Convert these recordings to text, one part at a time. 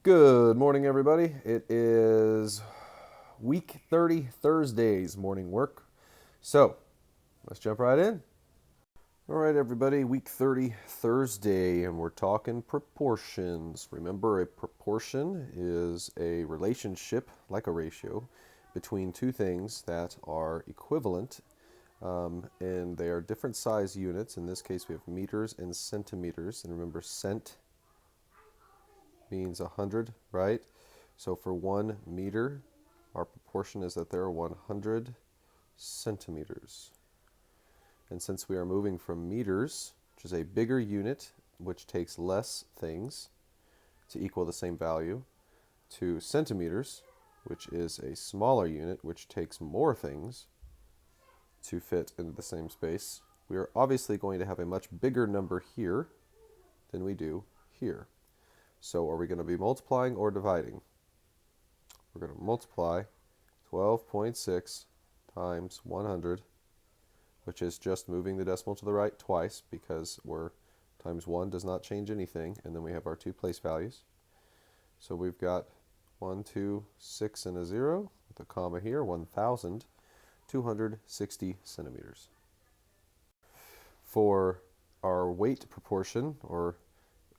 Good morning, everybody. It is week 30, Thursday's morning work. So let's jump right in. All right, everybody, week 30, Thursday, and we're talking proportions. Remember, a proportion is a relationship, like a ratio, between two things that are equivalent, and they are different size units. In this case, we have meters and centimeters. And remember, cent means 100, right? So for 1 meter, our proportion is that there are 100 centimeters. And since we are moving from meters, which is a bigger unit, which takes less things to equal the same value, to centimeters, which is a smaller unit, which takes more things to fit into the same space, we are obviously going to have a much bigger number here than we do here. So are we going to be multiplying or dividing? We're going to multiply 12.6 times 100, which is just moving the decimal to the right twice because we're times 1 does not change anything, and then we have our two place values. So we've got 1, 2, 6, and a 0 with a comma here, 1,260 centimeters. For our weight proportion, or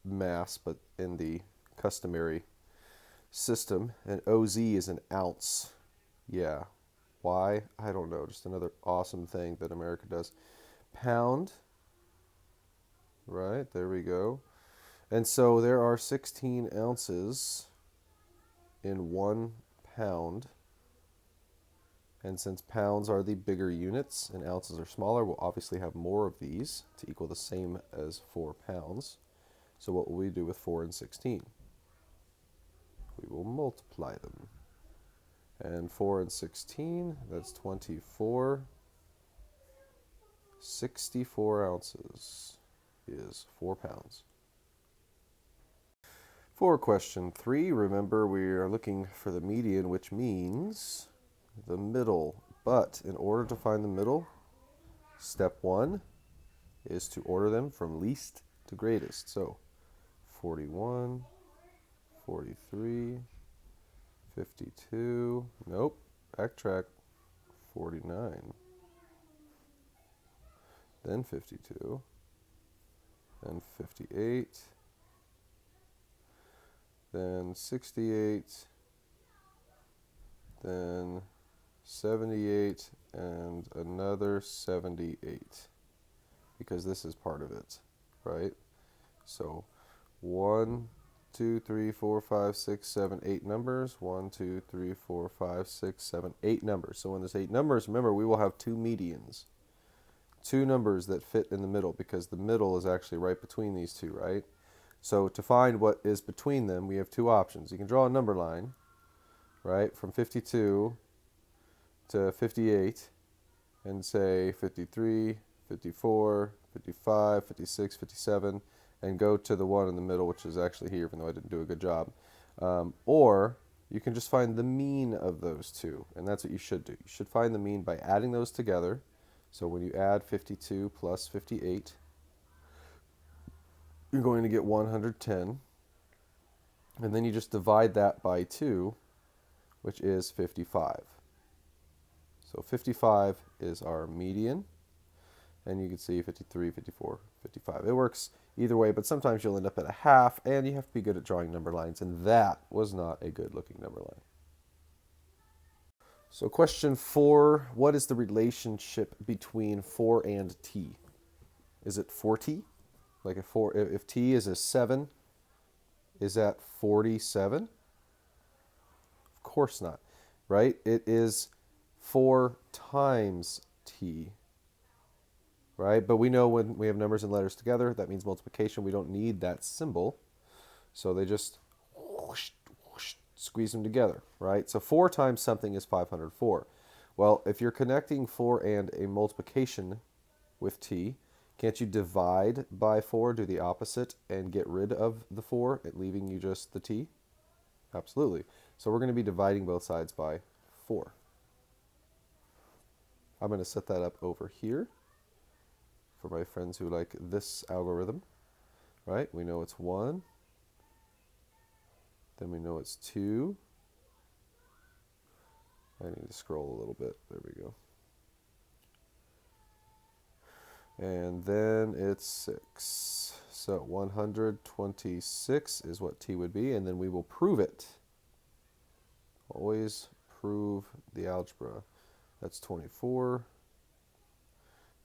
mass, but in the customary system, an OZ is an ounce. Yeah. Why? I don't know. Just another awesome thing that America does. Pound. Right, there we go. And so there are 16 ounces in 1 pound. And since pounds are the bigger units and ounces are smaller, we'll obviously have more of these to equal the same as 4 pounds. So what will we do with 4 and 16? We will multiply them. And 4 and 16, that's 24. 64 ounces is 4 pounds. For question 3, remember we are looking for the median, which means the middle. But in order to find the middle, step 1 is to order them from least to greatest. So 41, 43, 52, nope, backtrack, 49, then 52, then 58, then 68, then 78, and another 78, because this is part of it, right? So 1, 2, 3, 4, 5, 6, 7, 8 numbers. 1, 2, 3, 4, 5, 6, 7, 8 numbers. So when there's 8 numbers, remember, we will have 2 medians. 2 numbers that fit in the middle, because the middle is actually right between these two, right? So to find what is between them, we have 2 options. You can draw a number line, right, from 52 to 58, and say 53, 54, 55, 56, 57, and go to the one in the middle, which is actually here, even though I didn't do a good job. Or you can just find the mean of those two, and that's what you should do. You should find the mean by adding those together. So when you add 52 plus 58, you're going to get 110. And then you just divide that by 2, which is 55. So 55 is our median. And you can see 53, 54, 55. It works either way, but sometimes you'll end up at a half, and you have to be good at drawing number lines, and that was not a good-looking number line. So question 4, what is the relationship between 4 and t? Is it 4t? Like if t is a 7, is that 47? Of course not, right? It is 4 times t. Right? But we know when we have numbers and letters together, that means multiplication. We don't need that symbol. So they just whoosh, whoosh, squeeze them together, right? So 4 times something is 504. Well, if you're connecting 4 and a multiplication with t, can't you divide by 4, do the opposite, and get rid of the 4, leaving you just the t? Absolutely. So we're going to be dividing both sides by 4. I'm going to set that up over here for my friends who like this algorithm, right? We know it's 1, Then we know it's 2. I need to scroll a little bit. There we go. And then it's 6. So 126 is what t would be, and then we will prove it. Always prove the algebra. That's 24.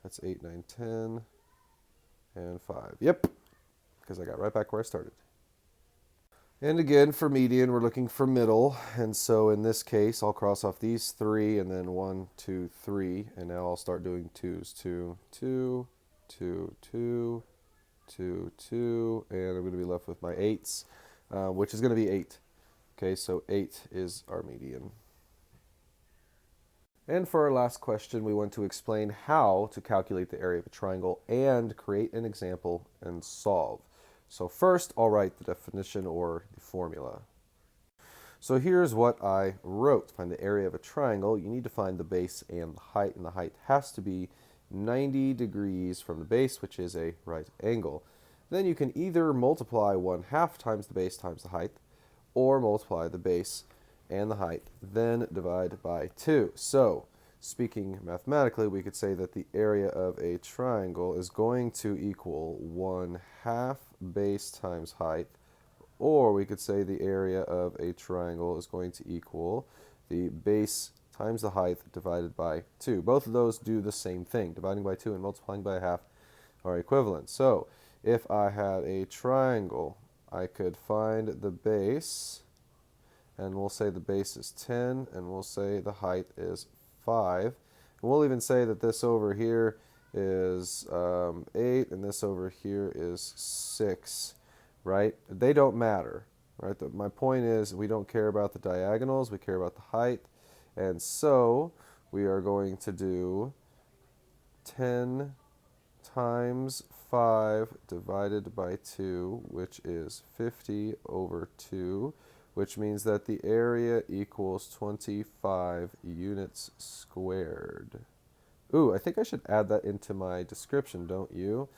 That's 8, 9, 10, and 5. Yep, because I got right back where I started. And again, for median, we're looking for middle. And so in this case, I'll cross off these 3, and then 1, 2, 3. And now I'll start doing 2s. 2, 2, 2, 2, 2, 2. And I'm going to be left with my 8s, which is going to be 8. Okay, so 8 is our median. And for our last question, we want to explain how to calculate the area of a triangle and create an example and solve. So first, I'll write the definition or the formula. So here's what I wrote. To find the area of a triangle, you need to find the base and the height has to be 90 degrees from the base, which is a right angle. Then you can either multiply 1/2 times the base times the height, or multiply the base and the height, then divide by 2. So, speaking mathematically, we could say that the area of a triangle is going to equal 1/2 base times height, or we could say the area of a triangle is going to equal the base times the height divided by 2. Both of those do the same thing. Dividing by 2 and multiplying by 1/2 are equivalent. So, if I had a triangle, I could find the base, and we'll say the base is 10, and we'll say the height is 5. And we'll even say that this over here is 8, and this over here is 6, right? They don't matter, right? My point is we don't care about the diagonals, we care about the height. And so we are going to do 10 times 5 divided by 2, which is 50 over 2, which means that the area equals 25 units squared. Ooh, I think I should add that into my description, don't you?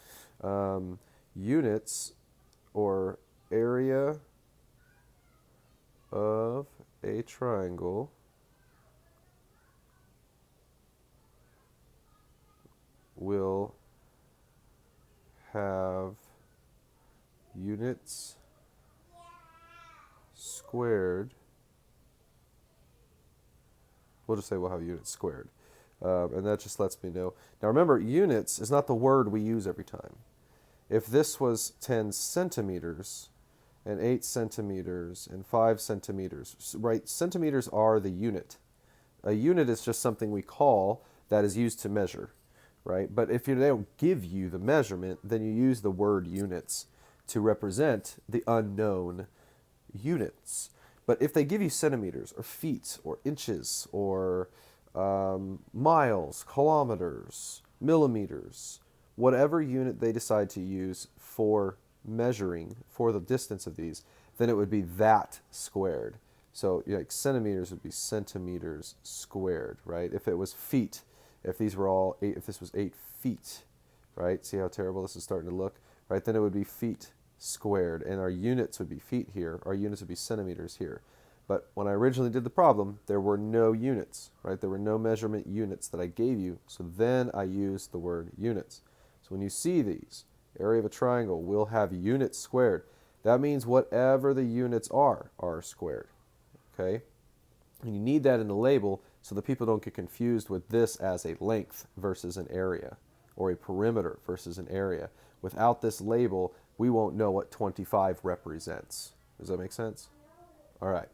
Units, or area of a triangle, will have units squared. We'll just say we'll have units squared. And that just lets me know. Now remember, units is not the word we use every time. If this was 10 centimeters, and 8 centimeters, and 5 centimeters, right? Centimeters are the unit. A unit is just something we call that is used to measure, right? But if they don't give you the measurement, then you use the word units to represent the unknown units. But if they give you centimeters, or feet, or inches, or miles, kilometers, millimeters, whatever unit they decide to use for measuring, for the distance of these, then it would be that squared. So like centimeters would be centimeters squared, right? If it was feet, if these were all 8, if this was 8 feet, right? See how terrible this is starting to look, right? Then it would be feet squared, and our units would be feet here, our units would be centimeters here. But when I originally did the problem, there were no units, right? There were no measurement units that I gave you, so then I used the word units. So when you see these, area of a triangle will have units squared. That means whatever the units are squared, okay? And you need that in the label so that people don't get confused with this as a length versus an area, or a perimeter versus an area. Without this label, we won't know what 25 represents. Does that make sense? All right.